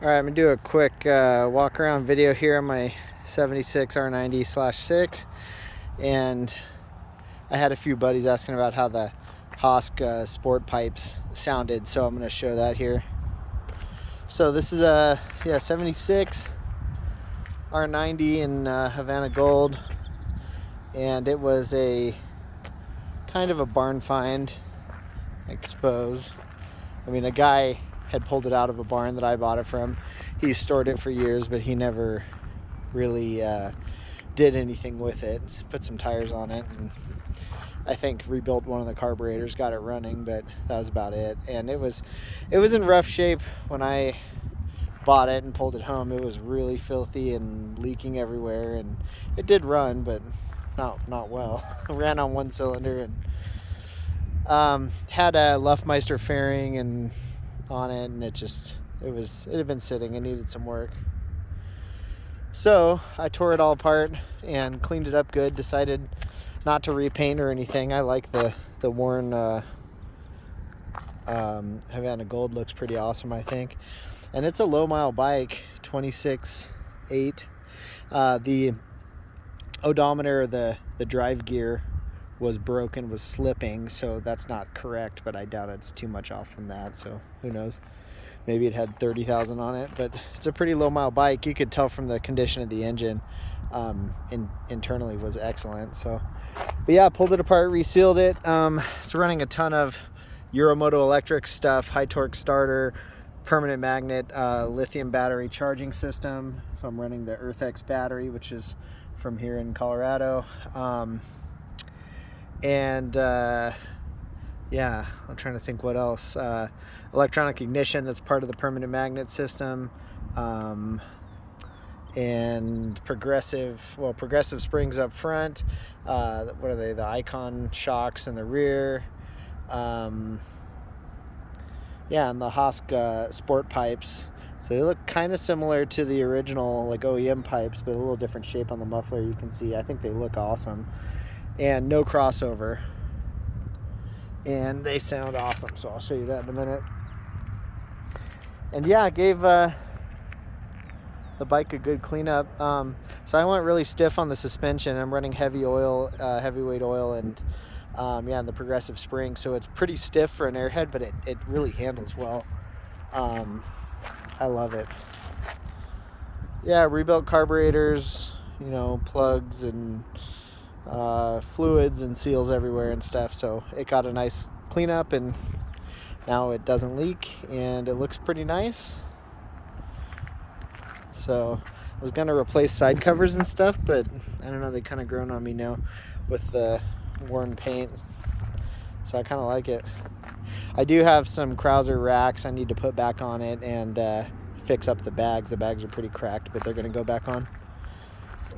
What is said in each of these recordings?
Alright, I'm going to do a quick walk around video here on my 76 R90/6, and I had a few buddies asking about how the Hoske sport pipes sounded, so I'm going to show that here. So this is a 76 R90 in Havana gold, and it was a kind of a barn find, I suppose. I mean, a guy had pulled it out of a barn that I bought it from. He stored it for years, but he never really did anything with it. Put some tires on it, and I think rebuilt one of the carburetors, got it running, but that was about it. And it was in rough shape when I bought it and pulled it home. It was really filthy and leaking everywhere, and it did run, but not well. Ran on one cylinder, and had a Luftmeister fairing and on it, and it had been sitting. It needed some work, so I tore it all apart and cleaned it up good. Decided not to repaint or anything. I like the worn Havana gold. Looks pretty awesome, I think. And it's a low mile bike, 26.8. The odometer, the drive gear was broken, was slipping, so that's not correct, but I doubt it's too much off from that, so who knows. Maybe it had 30,000 on it, but it's a pretty low mile bike. You could tell from the condition of the engine. Internally was excellent. So, but yeah, pulled it apart, resealed it. It's running a ton of Euromoto electric stuff, high torque starter, permanent magnet, lithium battery charging system. So I'm running the EarthX battery, which is from here in Colorado. Yeah, I'm trying to think what else. Electronic ignition, that's part of the permanent magnet system. And progressive springs up front. What are they? The Icon shocks in the rear. And the Hoske sport pipes. So they look kind of similar to the original like OEM pipes, but a little different shape on the muffler. You can see. I think they look awesome. And no crossover. And they sound awesome, so I'll show you that in a minute. And yeah, I gave the bike a good cleanup. So I went really stiff on the suspension. I'm running heavyweight oil, and and the progressive spring. So it's pretty stiff for an Airhead, but it really handles well. I love it. Yeah, rebuilt carburetors, plugs and fluids and seals everywhere and stuff. So it got a nice cleanup, and now it doesn't leak, and it looks pretty nice. So I was gonna replace side covers and stuff, but I don't know, they kind of grown on me now with the worn paint, so I kind of like it. I do have some Krauser racks I need to put back on it and fix up the bags. The bags are pretty cracked, but they're gonna go back on.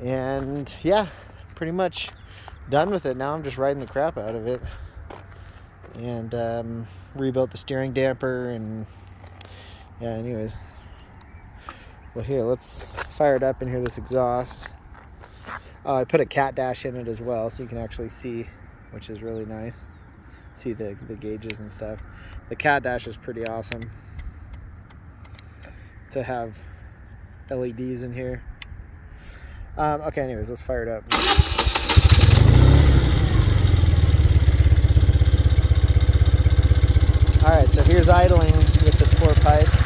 And yeah, pretty much done with it. Now I'm just riding the crap out of it, and rebuilt the steering damper, and yeah, anyways. Well, here, let's fire it up and hear this exhaust. I put a cat dash in it as well, so you can actually see, which is really nice. See the gauges and stuff. The cat dash is pretty awesome to have LEDs in here. Okay, anyways, let's fire it up. Alright, so here's idling with the sport pipes.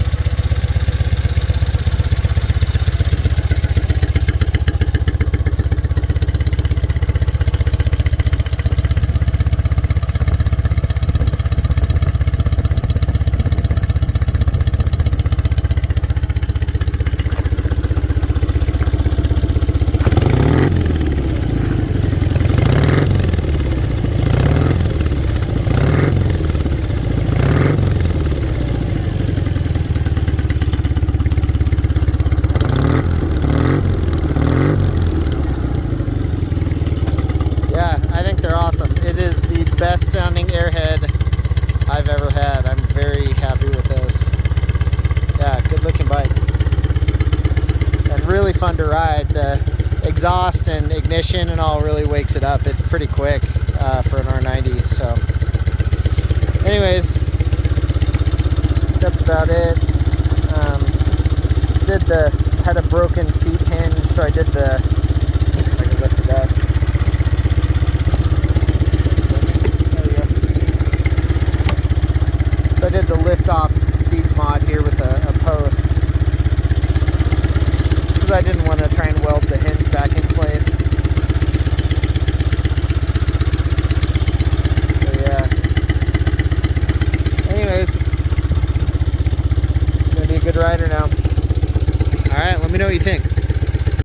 Best sounding Airhead I've ever had. I'm very happy with this. Yeah, good looking bike. And really fun to ride. The exhaust and ignition and all really wakes it up. It's pretty quick for an R90. So anyways, that's about it. had a broken seat hinge, so I did the, let's see if I can lift it up. There we go. So I did the lift off seat mod here with a post, because I didn't want to try and weld the hinge back in place. So yeah. Anyways, it's gonna be a good rider now. All right, let me know what you think.